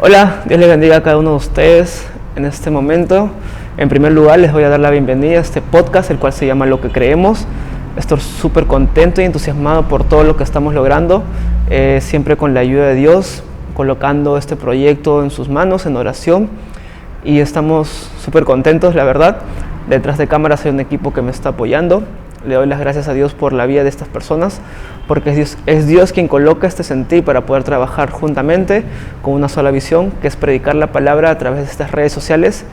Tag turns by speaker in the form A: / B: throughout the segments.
A: Hola, Dios les bendiga a cada uno de ustedes en este momento. En primer lugar, les voy a dar la bienvenida a este podcast, el cual se llama Lo que Creemos. Estoy súper contento y entusiasmado por todo lo que estamos logrando, siempre con la ayuda de Dios, colocando este proyecto en sus manos, en oración. Y estamos súper contentos, la verdad. Detrás de cámaras hay un equipo que me está apoyando. Le doy las gracias a Dios por la vida de estas personas, porque es Dios quien coloca este sentir para poder trabajar juntamente con una sola visión, que es predicar la palabra a través de estas redes sociales.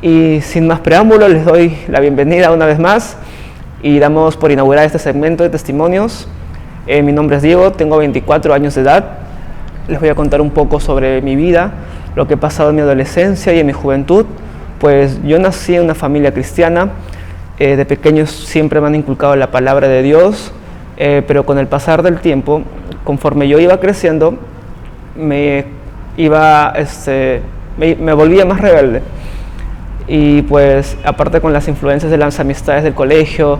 A: Y sin más preámbulo, les doy la bienvenida una vez más y damos por inaugurar este segmento de testimonios. Mi nombre es Diego, tengo 24 años de edad. Les voy a contar un poco sobre mi vida, lo que he pasado en mi adolescencia y en mi juventud. Pues yo nací en una familia cristiana. De pequeños siempre me han inculcado la palabra de Dios, pero con el pasar del tiempo, conforme yo iba creciendo, me volvía más rebelde. Y pues aparte con las influencias de las amistades del colegio,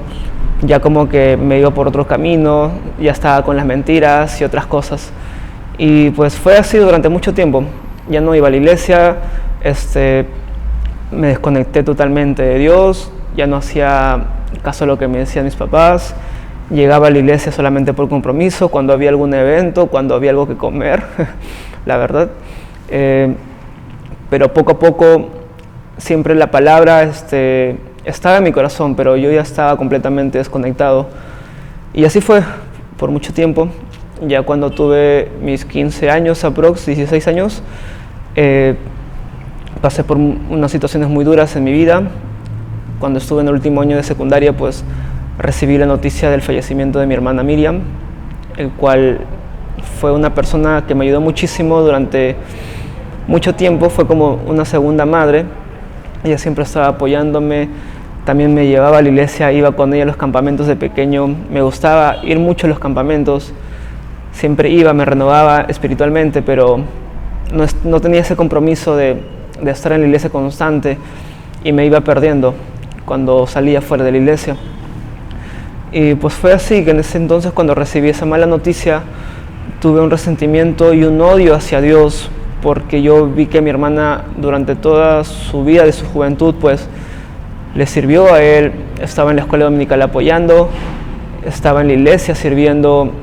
A: ya como que me iba por otro camino, ya estaba con las mentiras y otras cosas. Y pues fue así durante mucho tiempo. Ya no iba a la iglesia, me desconecté totalmente de Dios. Ya no hacía caso a lo que me decían mis papás. Llegaba a la iglesia solamente por compromiso, cuando había algún evento, cuando había algo que comer, la verdad. Pero poco a poco, siempre la palabra estaba en mi corazón, pero yo ya estaba completamente desconectado. Y así fue por mucho tiempo. Ya cuando tuve mis 15 años, aprox, 16 años, pasé por unas situaciones muy duras en mi vida. Cuando estuve en el último año de secundaria, pues recibí la noticia del fallecimiento de mi hermana Miriam, el cual fue una persona que me ayudó muchísimo durante mucho tiempo, fue como una segunda madre. Ella siempre estaba apoyándome, también me llevaba a la iglesia, iba con ella a los campamentos de pequeño, me gustaba ir mucho a los campamentos, siempre iba, me renovaba espiritualmente, pero no tenía ese compromiso de estar en la iglesia constante y me iba perdiendo cuando salía fuera de la iglesia. Y pues fue así que en ese entonces, cuando recibí esa mala noticia, tuve un resentimiento y un odio hacia Dios, porque yo vi que mi hermana durante toda su vida de su juventud pues le sirvió a Él, estaba en la escuela dominical apoyando, estaba en la iglesia sirviendo,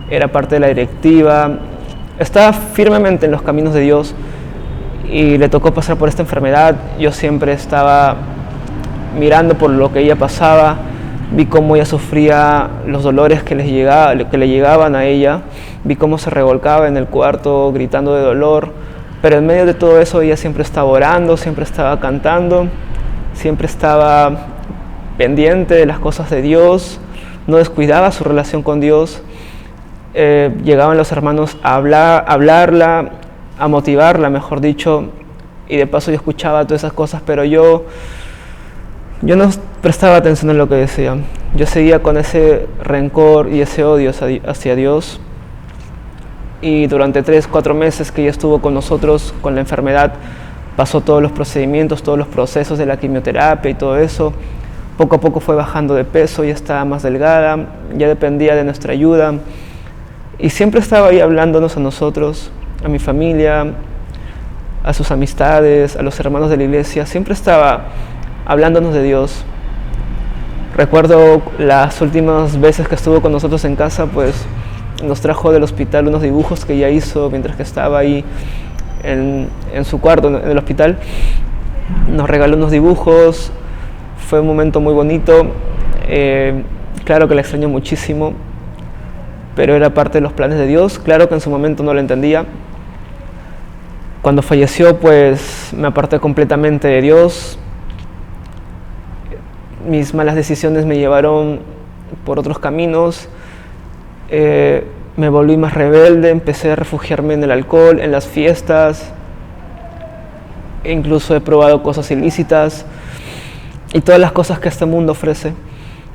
A: era parte de la directiva, estaba firmemente en los caminos de Dios, y le tocó pasar por esta enfermedad. Yo siempre estaba mirando por lo que ella pasaba, vi cómo ella sufría los dolores que le llegaban a ella, vi cómo se revolcaba en el cuarto gritando de dolor, pero en medio de todo eso ella siempre estaba orando, siempre estaba cantando, siempre estaba pendiente de las cosas de Dios, no descuidaba su relación con Dios. Llegaban los hermanos a hablarla, a motivarla, mejor dicho, y de paso yo escuchaba todas esas cosas, pero yo no prestaba atención en lo que decían. Yo seguía con ese rencor y ese odio hacia Dios. Y durante 3-4 meses que ella estuvo con nosotros con la enfermedad, pasó todos los procedimientos, todos los procesos de la quimioterapia y todo eso. Poco a poco fue bajando de peso, ya estaba más delgada, ya dependía de nuestra ayuda. Y siempre estaba ahí hablándonos a nosotros, a mi familia, a sus amistades, a los hermanos de la iglesia. Siempre estaba hablándonos de Dios. Recuerdo las últimas veces que estuvo con nosotros en casa, pues nos trajo del hospital unos dibujos que ella hizo mientras que estaba ahí en su cuarto, en el hospital. Nos regaló unos dibujos, fue un momento muy bonito. Claro que la extraño muchísimo, pero era parte de los planes de Dios. Claro que en su momento no lo entendía. Cuando falleció, pues me aparté completamente de Dios. Mis malas decisiones me llevaron por otros caminos. Me volví más rebelde, empecé a refugiarme en el alcohol, en las fiestas. E incluso he probado cosas ilícitas y todas las cosas que este mundo ofrece.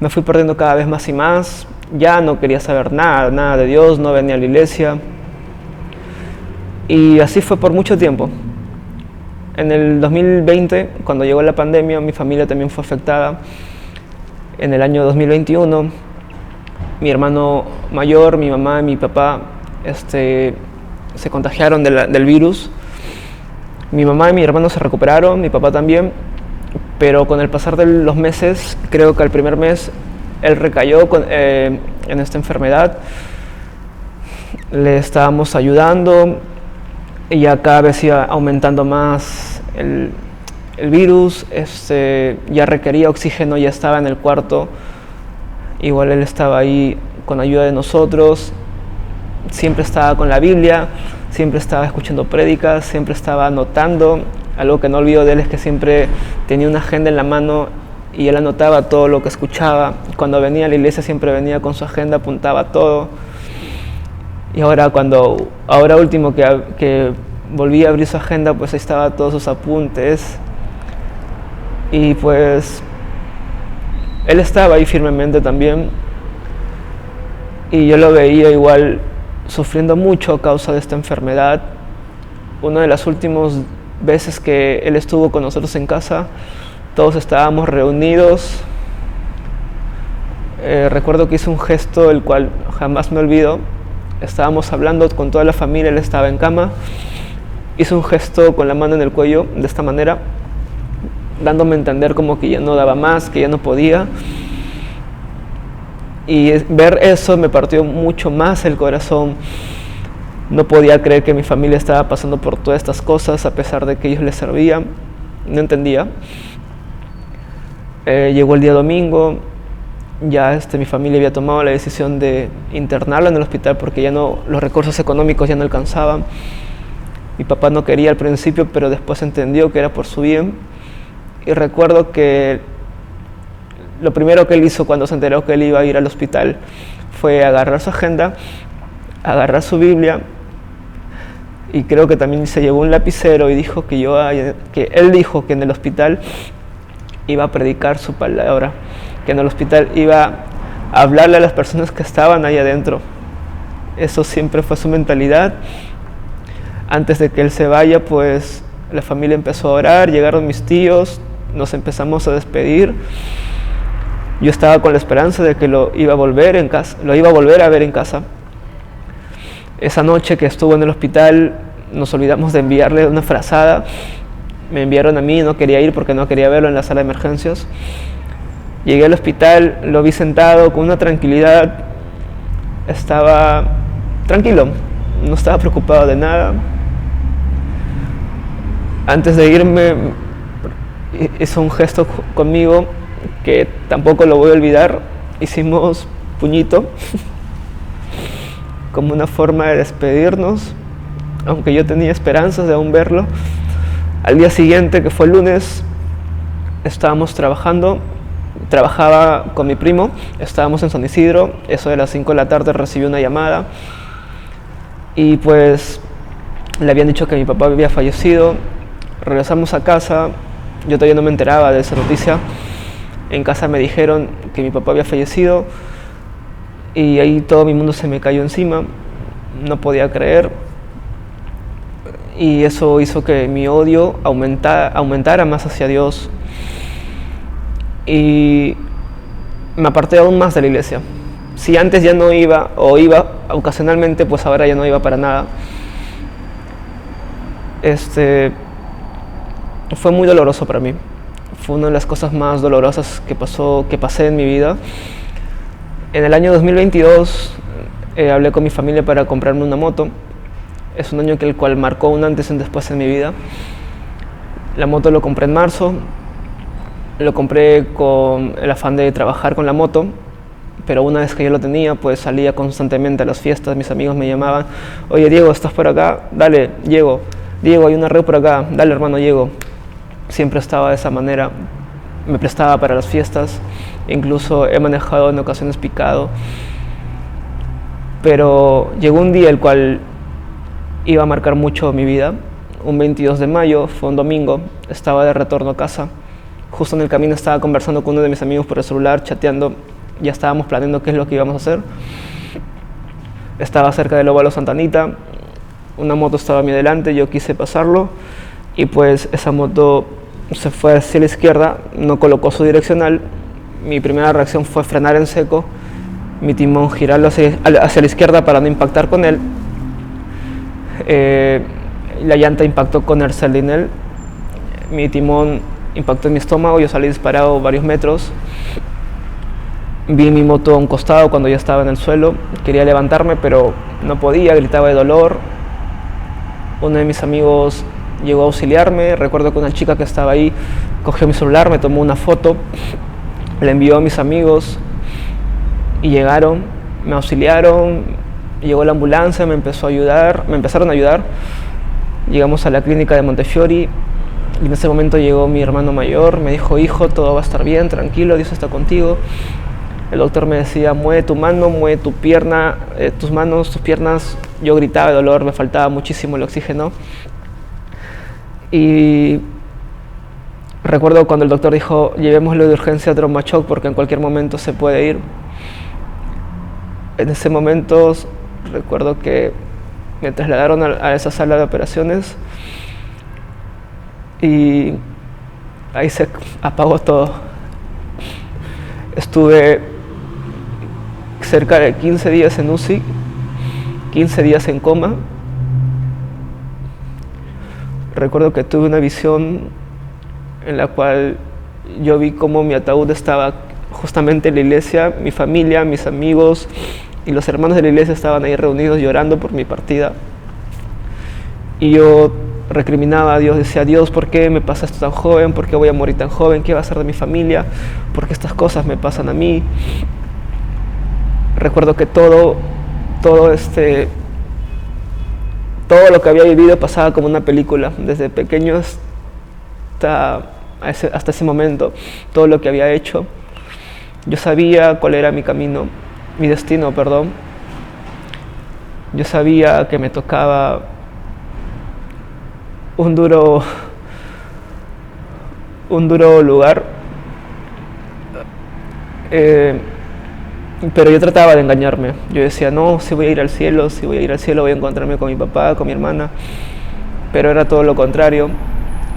A: Me fui perdiendo cada vez más y más. Ya no quería saber nada de Dios, no venía a la iglesia. Y así fue por mucho tiempo. En el 2020, cuando llegó la pandemia, mi familia también fue afectada. En el año 2021, mi hermano mayor, mi mamá y mi papá se contagiaron del virus. Mi mamá y mi hermano se recuperaron, mi papá también, pero con el pasar de los meses, creo que al primer mes él recayó en esta enfermedad. Le estábamos ayudando y ya cada vez iba aumentando más el virus, ya requería oxígeno, ya estaba en el cuarto. Igual él estaba ahí con ayuda de nosotros, siempre estaba con la Biblia, siempre estaba escuchando prédicas, siempre estaba anotando. Algo que no olvido de él es que siempre tenía una agenda en la mano y él anotaba todo lo que escuchaba. Cuando venía a la iglesia siempre venía con su agenda, apuntaba todo. Y ahora último que volví a abrir su agenda, pues ahí estaba todos sus apuntes. Y pues él estaba ahí firmemente también. Y yo lo veía igual sufriendo mucho a causa de esta enfermedad. Una de las últimas veces que él estuvo con nosotros en casa, todos estábamos reunidos. Recuerdo que hizo un gesto el cual jamás me olvido. Estábamos hablando con toda la familia, él estaba en cama. Hizo un gesto con la mano en el cuello, de esta manera, dándome a entender como que ya no daba más, que ya no podía. Y ver eso me partió mucho más el corazón. No podía creer que mi familia estaba pasando por todas estas cosas, a pesar de que ellos les servían. No entendía. Llegó el día domingo, ya mi familia había tomado la decisión de internarlo en el hospital porque ya no, los recursos económicos ya no alcanzaban. Mi papá no quería al principio, pero después entendió que era por su bien. Y recuerdo que lo primero que él hizo cuando se enteró que él iba a ir al hospital fue agarrar su agenda, agarrar su Biblia, y creo que también se llevó un lapicero y dijo que él dijo que en el hospital iba a predicar su palabra, que en el hospital iba a hablarle a las personas que estaban ahí adentro. Eso siempre fue su mentalidad. Antes de que él se vaya, pues la familia empezó a orar, llegaron mis tíos, nos empezamos a despedir. Yo estaba con la esperanza de que lo iba a volver a ver en casa. Esa noche que estuvo en el hospital, nos olvidamos de enviarle una frazada. Me enviaron a mí, no quería ir porque no quería verlo en la sala de emergencias. Llegué al hospital, lo vi sentado con una tranquilidad. Estaba tranquilo, no estaba preocupado de nada. Antes de irme, hizo un gesto conmigo que tampoco lo voy a olvidar. Hicimos puñito como una forma de despedirnos, aunque yo tenía esperanzas de aún verlo. Al día siguiente, que fue el lunes, trabajaba con mi primo, estábamos en San Isidro. Eso de las 5 de la tarde recibí una llamada y pues le habían dicho que mi papá había fallecido. Regresamos a casa, yo todavía no me enteraba de esa noticia. En casa me dijeron que mi papá había fallecido y ahí todo mi mundo se me cayó encima. No podía creer y eso hizo que mi odio aumentara más hacia Dios y me aparté aún más de la iglesia. Si antes ya no iba o iba ocasionalmente, pues ahora ya no iba para nada. Fue muy doloroso para mí. Fue una de las cosas más dolorosas que pasé en mi vida. En el año 2022 hablé con mi familia para comprarme una moto. Es un año el cual marcó un antes y un después en mi vida. La moto lo compré en marzo. Lo compré con el afán de trabajar con la moto, pero una vez que yo lo tenía, pues salía constantemente a las fiestas. Mis amigos me llamaban: oye Diego, ¿estás por acá? Dale, llego. Diego, hay una red por acá. Dale, hermano, llego. Siempre estaba de esa manera. Me prestaba para las fiestas. Incluso he manejado en ocasiones picado. Pero llegó un día el cual iba a marcar mucho mi vida. Un 22 de mayo, fue un domingo. Estaba de retorno a casa. Justo en el camino estaba conversando con uno de mis amigos por el celular, chateando. Ya estábamos planeando qué es lo que íbamos a hacer. Estaba cerca del óvalo Santa Anita. Una moto estaba a mi delante, yo quise pasarlo. Y pues esa moto se fue hacia la izquierda, no colocó su direccional. Mi primera reacción fue frenar en seco, mi timón girarlo hacia la izquierda para no impactar con él. la llanta impactó con el sardinel, mi timón impactó en mi estómago, yo salí disparado varios metros. Vi mi moto a un costado cuando ya estaba en el suelo, quería levantarme pero no podía, gritaba de dolor. Uno de mis amigos llegó a auxiliarme, recuerdo que una chica que estaba ahí cogió mi celular, me tomó una foto, la envió a mis amigos y llegaron, me auxiliaron, llegó la ambulancia, me empezaron a ayudar. Llegamos a la clínica de Montefiori y en ese momento llegó mi hermano mayor, me dijo: hijo, todo va a estar bien, tranquilo, Dios está contigo. El doctor me decía: mueve tu mano, mueve tu pierna, tus manos, tus piernas. Yo gritaba de dolor, me faltaba muchísimo el oxígeno. Y recuerdo cuando el doctor dijo: llevémoslo de urgencia a Trauma Shock porque en cualquier momento se puede ir. En ese momento recuerdo que me trasladaron a esa sala de operaciones y ahí se apagó todo. Estuve cerca de 15 días en UCI, 15 días en coma. Recuerdo que tuve una visión en la cual yo vi cómo mi ataúd estaba justamente en la iglesia, mi familia, mis amigos y los hermanos de la iglesia estaban ahí reunidos llorando por mi partida. Y yo recriminaba a Dios, decía: Dios, ¿por qué me pasa esto tan joven? ¿Por qué voy a morir tan joven? ¿Qué va a ser de mi familia? ¿Por qué estas cosas me pasan a mí? Recuerdo que todo lo que había vivido pasaba como una película, desde pequeño hasta ese momento, todo lo que había hecho. Yo sabía cuál era mi camino, mi destino, perdón. Yo sabía que me tocaba un duro lugar, pero yo trataba de engañarme. Yo decía: no, si voy a ir al cielo, voy a encontrarme con mi papá, con mi hermana. Pero era todo lo contrario.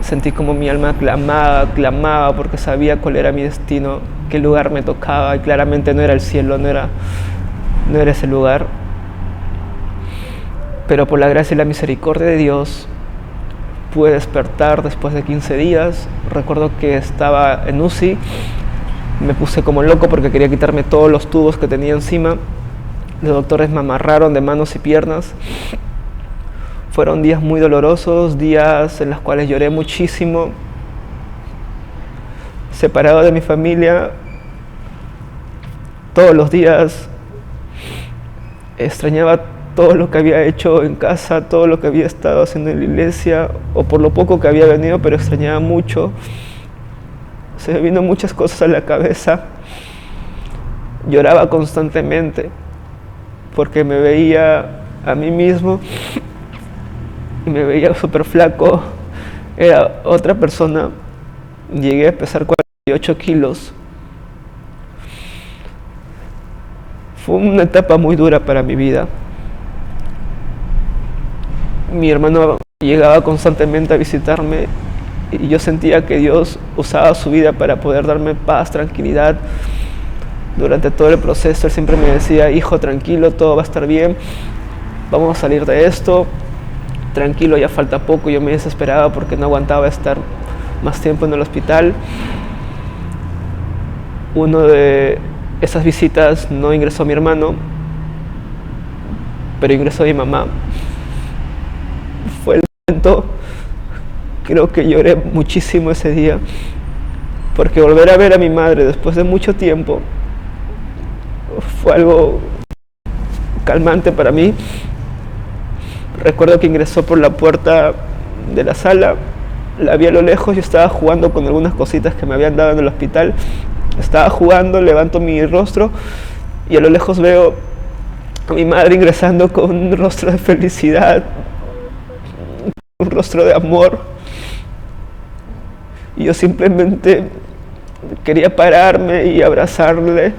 A: Sentí como mi alma clamaba porque sabía cuál era mi destino, qué lugar me tocaba, y claramente no era el cielo, no era ese lugar. Pero por la gracia y la misericordia de Dios pude despertar después de 15 días. Recuerdo que estaba en UCI, me puse como loco porque quería quitarme todos los tubos que tenía encima. Los doctores me amarraron de manos y piernas. Fueron días muy dolorosos, días en los cuales lloré muchísimo, separado de mi familia. Todos los días extrañaba todo lo que había hecho en casa, todo lo que había estado haciendo en la iglesia, o por lo poco que había venido, pero extrañaba mucho. Se me vino muchas cosas a la cabeza. Lloraba constantemente porque me veía a mí mismo y me veía súper flaco. Era otra persona. Llegué a pesar 48 kilos. Fue una etapa muy dura para mi vida. Mi hermano llegaba constantemente a visitarme y yo sentía que Dios usaba su vida para poder darme paz, tranquilidad. Durante todo el proceso Él siempre me decía: hijo, tranquilo, todo va a estar bien, vamos a salir de esto, tranquilo, ya falta poco. Yo me desesperaba porque no aguantaba estar más tiempo en el hospital. Una de esas visitas no ingresó mi hermano, pero ingresó mi mamá. Fue el momento, creo que lloré muchísimo ese día, porque volver a ver a mi madre después de mucho tiempo fue algo calmante para mí. Recuerdo que ingresó por la puerta de la sala, la vi a lo lejos. Yo estaba jugando con algunas cositas que me habían dado en el hospital. Estaba jugando, levanto mi rostro y a lo lejos veo a mi madre ingresando con un rostro de felicidad, un rostro de amor. Y yo simplemente quería pararme y abrazarle.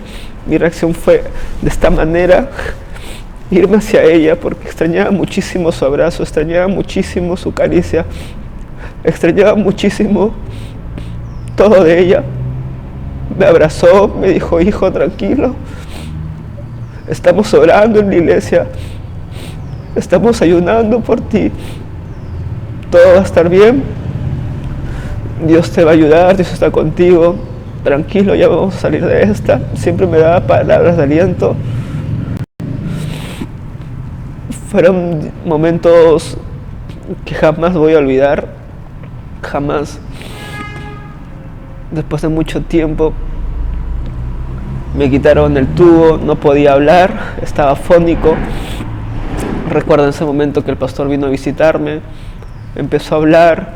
A: Mi reacción fue de esta manera: irme hacia ella, porque extrañaba muchísimo su abrazo, extrañaba muchísimo su caricia, extrañaba muchísimo todo de ella. Me abrazó, me dijo: hijo, tranquilo, estamos orando en la iglesia, estamos ayunando por ti. todo va a estar bien, Dios te va a ayudar, Dios está contigo, tranquilo, ya vamos a salir de esta. Siempre me daba palabras de aliento. Fueron momentos que jamás voy a olvidar, jamás. Después de mucho tiempo me quitaron el tubo, no podía hablar, estaba afónico. Recuerdo en ese momento que el pastor vino a visitarme, empezó a hablar,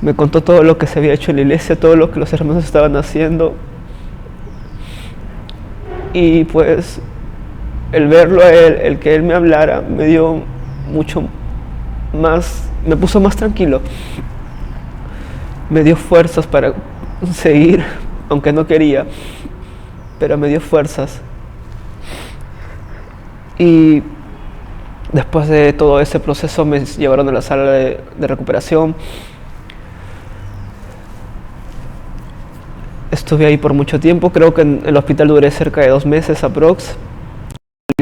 A: me contó todo lo que se había hecho en la iglesia, todo lo que los hermanos estaban haciendo. Y pues el verlo a él, el que él me hablara, me dio mucho más, me puso más tranquilo. Me dio fuerzas para seguir, aunque no quería, pero me dio fuerzas. Y después de todo ese proceso me llevaron a la sala de recuperación. Estuve ahí por mucho tiempo, creo que en el hospital duré cerca de 2 meses aprox.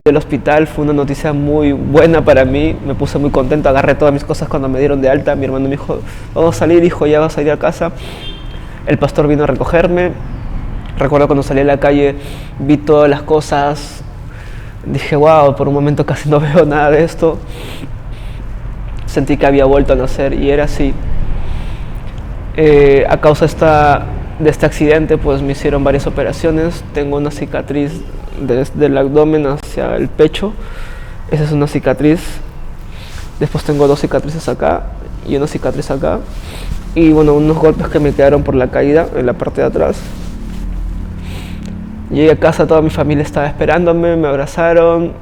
A: El hospital fue una noticia muy buena para mí, me puse muy contento, agarré todas mis cosas cuando me dieron de alta. Mi hermano me dijo, vamos a salir, hijo, ya vas a ir a casa. El pastor vino a recogerme. Recuerdo cuando salí a la calle, vi todas las cosas, dije, wow, por un momento casi no veo nada de esto. Sentí que había vuelto a nacer y era así. A causa de este accidente, pues me hicieron varias operaciones. Tengo una cicatriz desde el abdomen hacia el pecho. Esa es una cicatriz. Después tengo 2 cicatrices acá y una cicatriz acá. Y bueno, unos golpes que me quedaron por la caída en la parte de atrás. Llegué a casa, toda mi familia estaba esperándome, me abrazaron.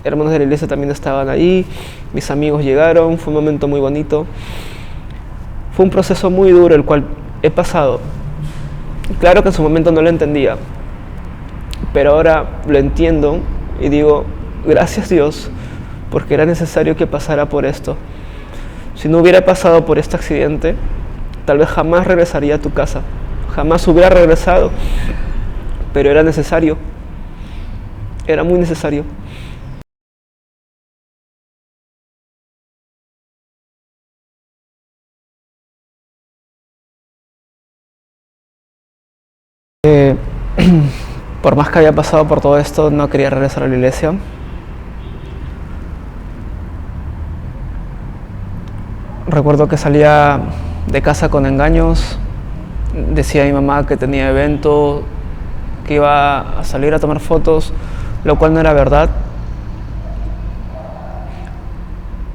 A: Hermanos de la iglesia también estaban ahí. Mis amigos llegaron, fue un momento muy bonito. Fue un proceso muy duro el cual he pasado. Claro que en su momento no lo entendía, pero ahora lo entiendo y digo, gracias Dios, porque era necesario que pasara por esto. Si no hubiera pasado por este accidente, tal vez jamás regresaría a tu casa, jamás hubiera regresado, pero era necesario, era muy necesario. Por más que había pasado por todo esto, no quería regresar a la iglesia. Recuerdo que salía de casa con engaños. Decía a mi mamá que tenía evento, que iba a salir a tomar fotos, lo cual no era verdad.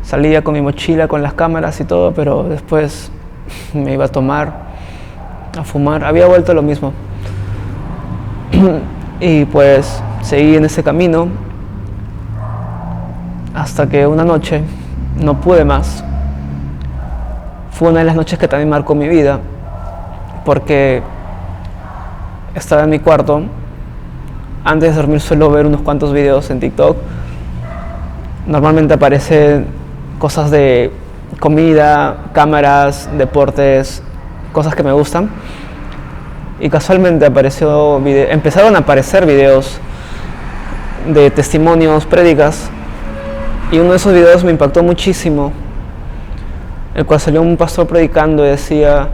A: Salía con mi mochila, con las cámaras y todo, pero después me iba a tomar, a fumar. Había vuelto a lo mismo. Y pues seguí en ese camino hasta que una noche no pude más. Fue una de las noches que también marcó mi vida, porque estaba en mi cuarto. Antes de dormir suelo ver unos cuantos videos en TikTok. Normalmente aparecen cosas de comida, cámaras, deportes, cosas que me gustan. Y casualmente empezaron a aparecer videos de testimonios, prédicas, y uno de esos videos me impactó muchísimo, el cual salió un pastor predicando y decía,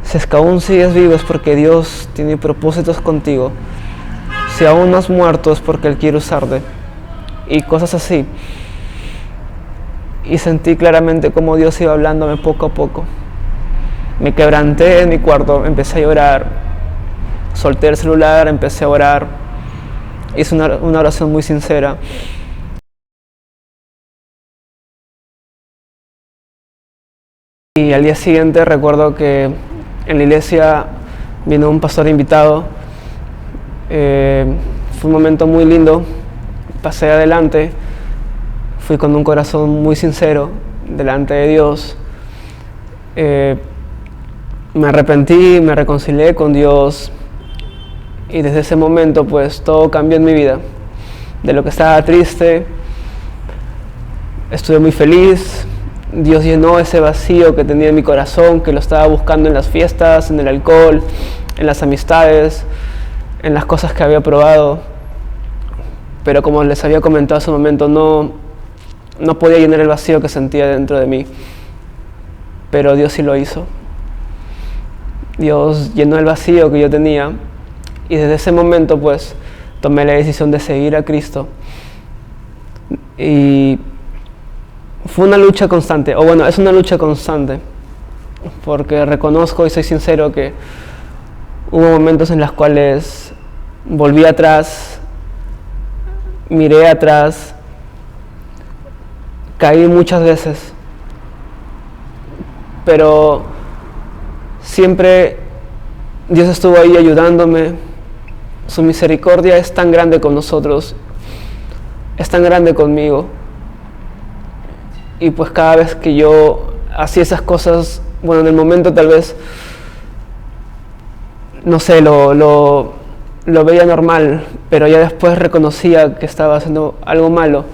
A: si es que aún sigues vivo es porque Dios tiene propósitos contigo, si aún no has muerto es porque Él quiere usarte, y cosas así. Y sentí claramente cómo Dios iba hablándome poco a poco. Me quebranté en mi cuarto, empecé a llorar, solté el celular, empecé a orar, hice una oración muy sincera. Y al día siguiente recuerdo que en la iglesia vino un pastor invitado. Fue un momento muy lindo, pasé adelante, fui con un corazón muy sincero delante de Dios. Me arrepentí, me reconcilié con Dios y desde ese momento pues todo cambió en mi vida. De lo que estaba triste, estuve muy feliz. Dios llenó ese vacío que tenía en mi corazón, que lo estaba buscando en las fiestas, en el alcohol, en las amistades, en las cosas que había probado. Pero como les había comentado hace un momento, no no podía llenar el vacío que sentía dentro de mí, pero Dios sí lo hizo. Dios llenó el vacío que yo tenía y desde ese momento pues tomé la decisión de seguir a Cristo. Y fue una lucha constante, o bueno, es una lucha constante, porque reconozco y soy sincero que hubo momentos en los cuales volví atrás, miré atrás, caí muchas veces, pero siempre Dios estuvo ahí ayudándome. Su misericordia es tan grande con nosotros, es tan grande conmigo. Y pues cada vez que yo hacía esas cosas, bueno, en el momento tal vez, no sé, lo veía normal, pero ya después reconocía que estaba haciendo algo malo.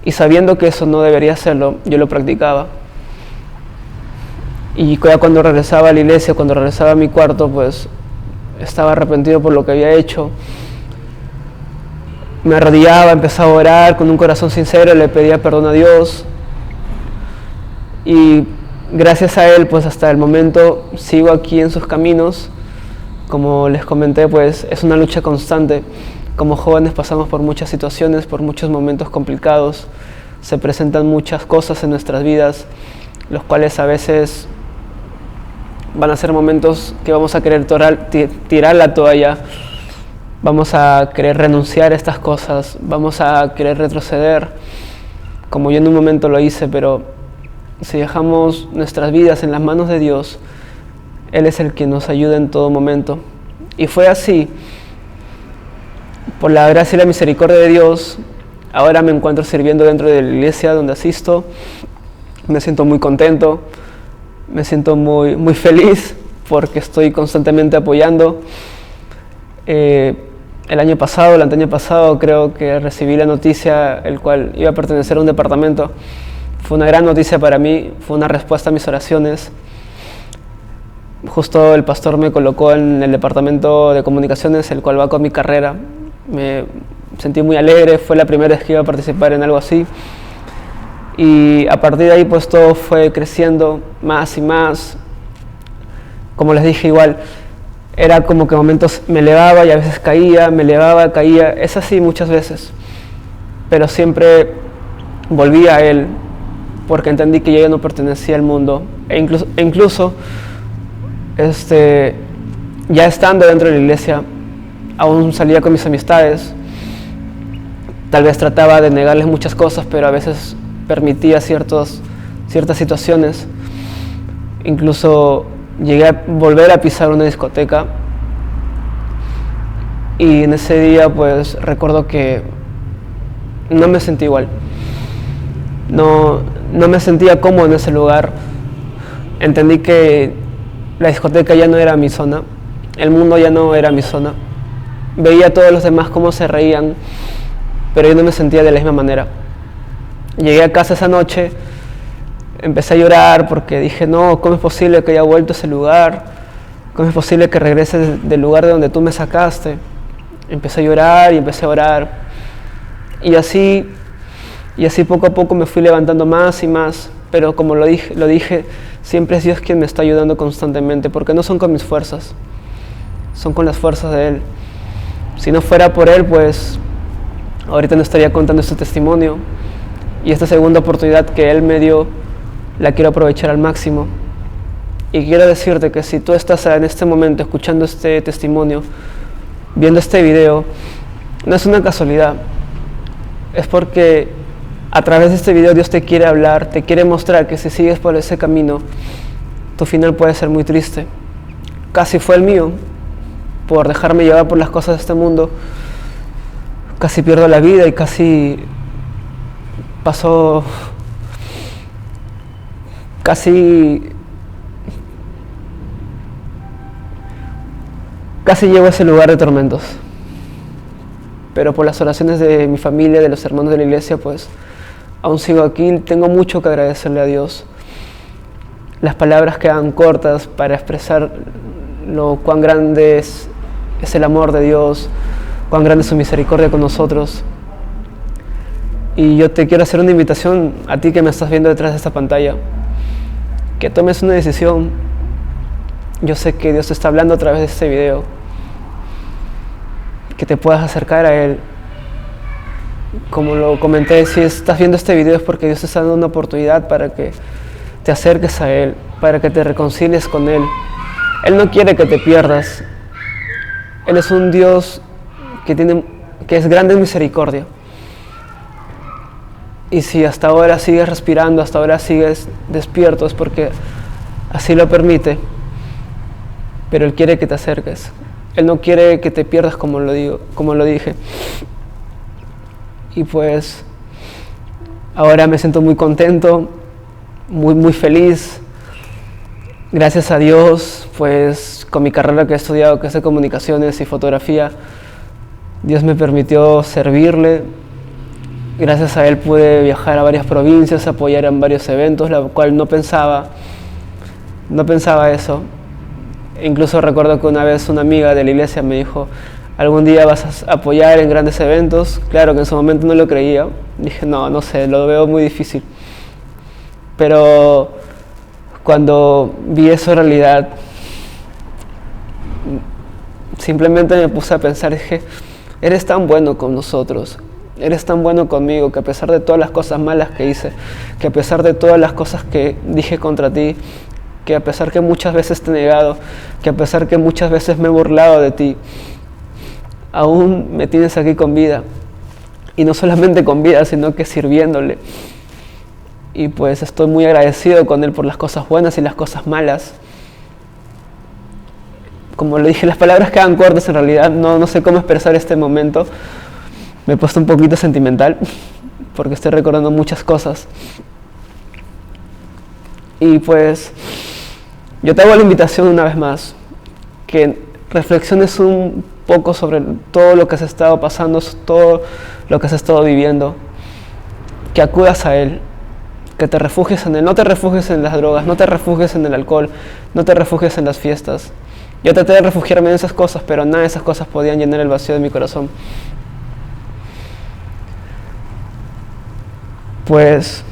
A: Y sabiendo que eso no debería hacerlo, yo lo practicaba. Y ya cuando regresaba a la iglesia, cuando regresaba a mi cuarto, pues estaba arrepentido por lo que había hecho. Me arrodillaba, empezaba a orar con un corazón sincero, le pedía perdón a Dios. Y gracias a Él, pues hasta el momento sigo aquí en sus caminos. Como les comenté, pues es una lucha constante. Como jóvenes pasamos por muchas situaciones, por muchos momentos complicados. Se presentan muchas cosas en nuestras vidas, los cuales a veces van a ser momentos que vamos a querer tirar la toalla, vamos a querer renunciar a estas cosas, vamos a querer retroceder, como yo en un momento lo hice, pero si dejamos nuestras vidas en las manos de Dios, Él es el que nos ayuda en todo momento. Y fue así. Por la gracia y la misericordia de Dios, ahora me encuentro sirviendo dentro de la iglesia donde asisto. Me siento muy contento, me siento muy feliz porque estoy constantemente apoyando. El anteaño pasado creo que recibí la noticia el cual iba a pertenecer a un departamento. Fue una gran noticia para mí, fue una respuesta a mis oraciones. Justo el pastor me colocó en el departamento de comunicaciones, el cual va con mi carrera. Me sentí muy alegre, fue la primera vez que iba a participar en algo así. Y a partir de ahí pues todo fue creciendo más y más. Como les dije, igual era como que momentos me elevaba y a veces caía, me elevaba, caía. Es así muchas veces. Pero siempre volví a Él porque entendí que yo ya no pertenecía al mundo. E incluso ya estando dentro de la iglesia, aún salía con mis amistades. Tal vez trataba de negarles muchas cosas, pero a veces permitía ciertas situaciones. Incluso llegué a volver a pisar una discoteca y en ese día pues recuerdo que no me sentí igual. No me sentía cómodo en ese lugar. Entendí que la discoteca ya no era mi zona, el mundo ya no era mi zona. Veía a todos los demás cómo se reían, pero yo no me sentía de la misma manera. Llegué a casa esa noche, empecé a llorar porque dije, no, ¿cómo es posible que haya vuelto a ese lugar? ¿Cómo es posible que regrese del lugar de donde tú me sacaste? Empecé a llorar y empecé a orar. Y así poco a poco me fui levantando más y más. Pero como lo dije, siempre es Dios quien me está ayudando constantemente, porque no son con mis fuerzas, son con las fuerzas de Él. Si no fuera por Él, pues ahorita no estaría contando este testimonio. Y esta segunda oportunidad que Él me dio, la quiero aprovechar al máximo. Y quiero decirte que si tú estás en este momento escuchando este testimonio, viendo este video, no es una casualidad. Es porque a través de este video Dios te quiere hablar, te quiere mostrar que si sigues por ese camino, tu final puede ser muy triste. Casi fue el mío, por dejarme llevar por las cosas de este mundo. Casi pierdo la vida y casi pasó, casi llego a ese lugar de tormentos. Pero por las oraciones de mi familia, de los hermanos de la iglesia, pues aún sigo aquí. Tengo mucho que agradecerle a Dios. Las palabras quedan cortas para expresar lo cuán grande es el amor de Dios, cuán grande es su misericordia con nosotros. Y yo te quiero hacer una invitación a ti que me estás viendo detrás de esta pantalla, que tomes una decisión. Yo sé que Dios te está hablando a través de este video, que te puedas acercar a Él. Como lo comenté, si estás viendo este video es porque Dios te está dando una oportunidad para que te acerques a Él, para que te reconcilies con Él. Él no quiere que te pierdas. Él es un Dios que es grande en misericordia. Y si hasta ahora sigues respirando, hasta ahora sigues despierto, es porque así lo permite. Pero Él quiere que te acerques. Él no quiere que te pierdas, como lo dije. Y pues ahora me siento muy contento, muy feliz. Gracias a Dios, pues con mi carrera que he estudiado, que es de comunicaciones y fotografía, Dios me permitió servirle. Gracias a Él pude viajar a varias provincias, apoyar en varios eventos, lo cual no pensaba eso. Incluso recuerdo que una vez una amiga de la iglesia me dijo: ¿algún día vas a apoyar en grandes eventos? Claro que en su momento no lo creía. Dije, no sé, lo veo muy difícil. Pero cuando vi eso en realidad, simplemente me puse a pensar, dije, eres tan bueno con nosotros, eres tan bueno conmigo, que a pesar de todas las cosas malas que hice, que a pesar de todas las cosas que dije contra ti, que a pesar que muchas veces te he negado, que a pesar que muchas veces me he burlado de ti, aún me tienes aquí con vida. Y no solamente con vida, sino que sirviéndole. Y pues estoy muy agradecido con Él por las cosas buenas y las cosas malas. Como le dije, las palabras quedan cortas en realidad, no sé cómo expresar este momento. Me he puesto un poquito sentimental, porque estoy recordando muchas cosas. Y pues yo te hago la invitación una vez más, que reflexiones un poco sobre todo lo que has estado pasando, todo lo que has estado viviendo, que acudas a Él, que te refugies en Él. No te refugies en las drogas, no te refugies en el alcohol, no te refugies en las fiestas. Yo traté de refugiarme en esas cosas, pero nada de esas cosas podían llenar el vacío de mi corazón. Pues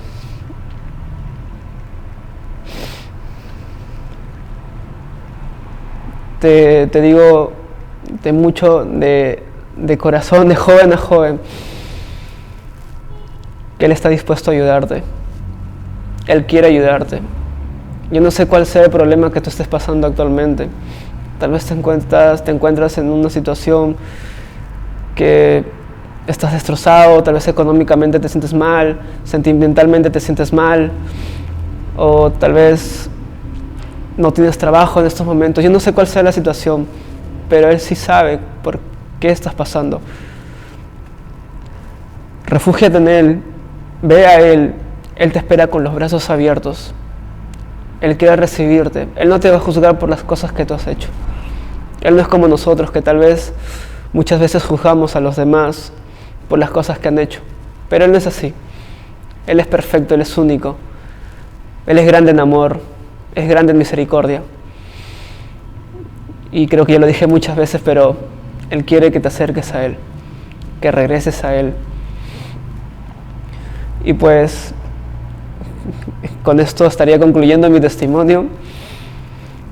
A: te digo de corazón, de joven a joven, que Él está dispuesto a ayudarte. Él quiere ayudarte. Yo no sé cuál sea el problema que tú estés pasando actualmente. Tal vez te encuentras en una situación que estás destrozado, tal vez económicamente te sientes mal, sentimentalmente te sientes mal, o tal vez no tienes trabajo en estos momentos. Yo no sé cuál sea la situación, pero Él sí sabe por qué estás pasando. Refúgiate en Él, ve a Él. Él te espera con los brazos abiertos. Él quiere recibirte. Él no te va a juzgar por las cosas que tú has hecho. Él no es como nosotros, que tal vez muchas veces juzgamos a los demás por las cosas que han hecho. Pero Él no es así. Él es perfecto, Él es único. Él es grande en amor, es grande en misericordia. Y creo que ya lo dije muchas veces, pero Él quiere que te acerques a Él, que regreses a Él. Y pues con esto estaría concluyendo mi testimonio.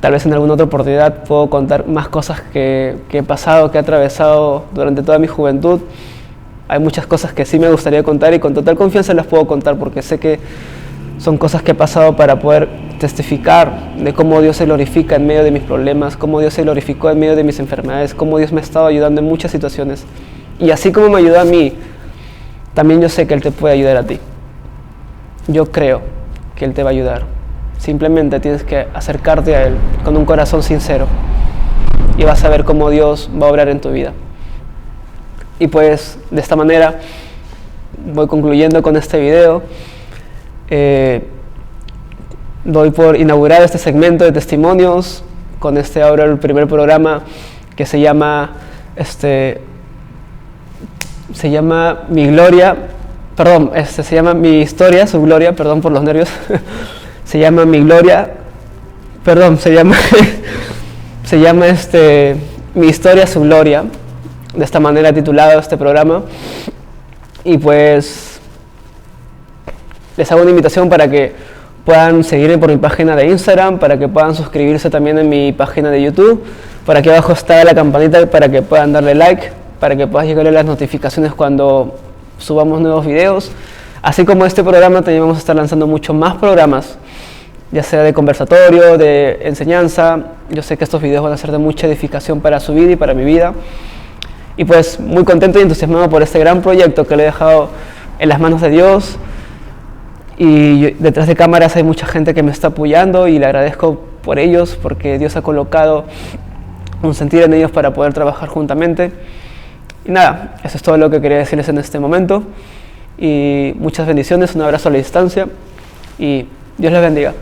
A: Tal vez en alguna otra oportunidad puedo contar más cosas que he pasado, que he atravesado durante toda mi juventud. Hay muchas cosas que sí me gustaría contar y con total confianza las puedo contar, porque sé que son cosas que he pasado para poder testificar de cómo Dios se glorifica en medio de mis problemas, cómo Dios se glorificó en medio de mis enfermedades, cómo Dios me ha estado ayudando en muchas situaciones. Y así como me ayudó a mí, también yo sé que Él te puede ayudar a ti. Yo creo que Él te va a ayudar. Simplemente tienes que acercarte a Él con un corazón sincero y vas a ver cómo Dios va a obrar en tu vida. Y pues de esta manera voy concluyendo con este video. Doy por inaugurado este segmento de testimonios con ahora el primer programa que se llama Mi Gloria, perdón, se llama Mi Historia, Su Gloria, perdón por los nervios. Se llama Mi Gloria, perdón, se llama Mi Historia, Su Gloria. De esta manera titulado este programa. Y pues les hago una invitación para que puedan seguirme por mi página de Instagram, para que puedan suscribirse también en mi página de YouTube. Por aquí abajo está la campanita para que puedan darle like, para que puedan llegarle las notificaciones cuando subamos nuevos videos. Así como este programa, también vamos a estar lanzando muchos más programas, ya sea de conversatorio, de enseñanza. Yo sé que estos videos van a ser de mucha edificación para su vida y para mi vida. Y pues muy contento y entusiasmado por este gran proyecto que le he dejado en las manos de Dios. Y detrás de cámaras hay mucha gente que me está apoyando y le agradezco por ellos, porque Dios ha colocado un sentir en ellos para poder trabajar juntamente. Y nada, eso es todo lo que quería decirles en este momento. Y muchas bendiciones, un abrazo a la distancia y Dios les bendiga.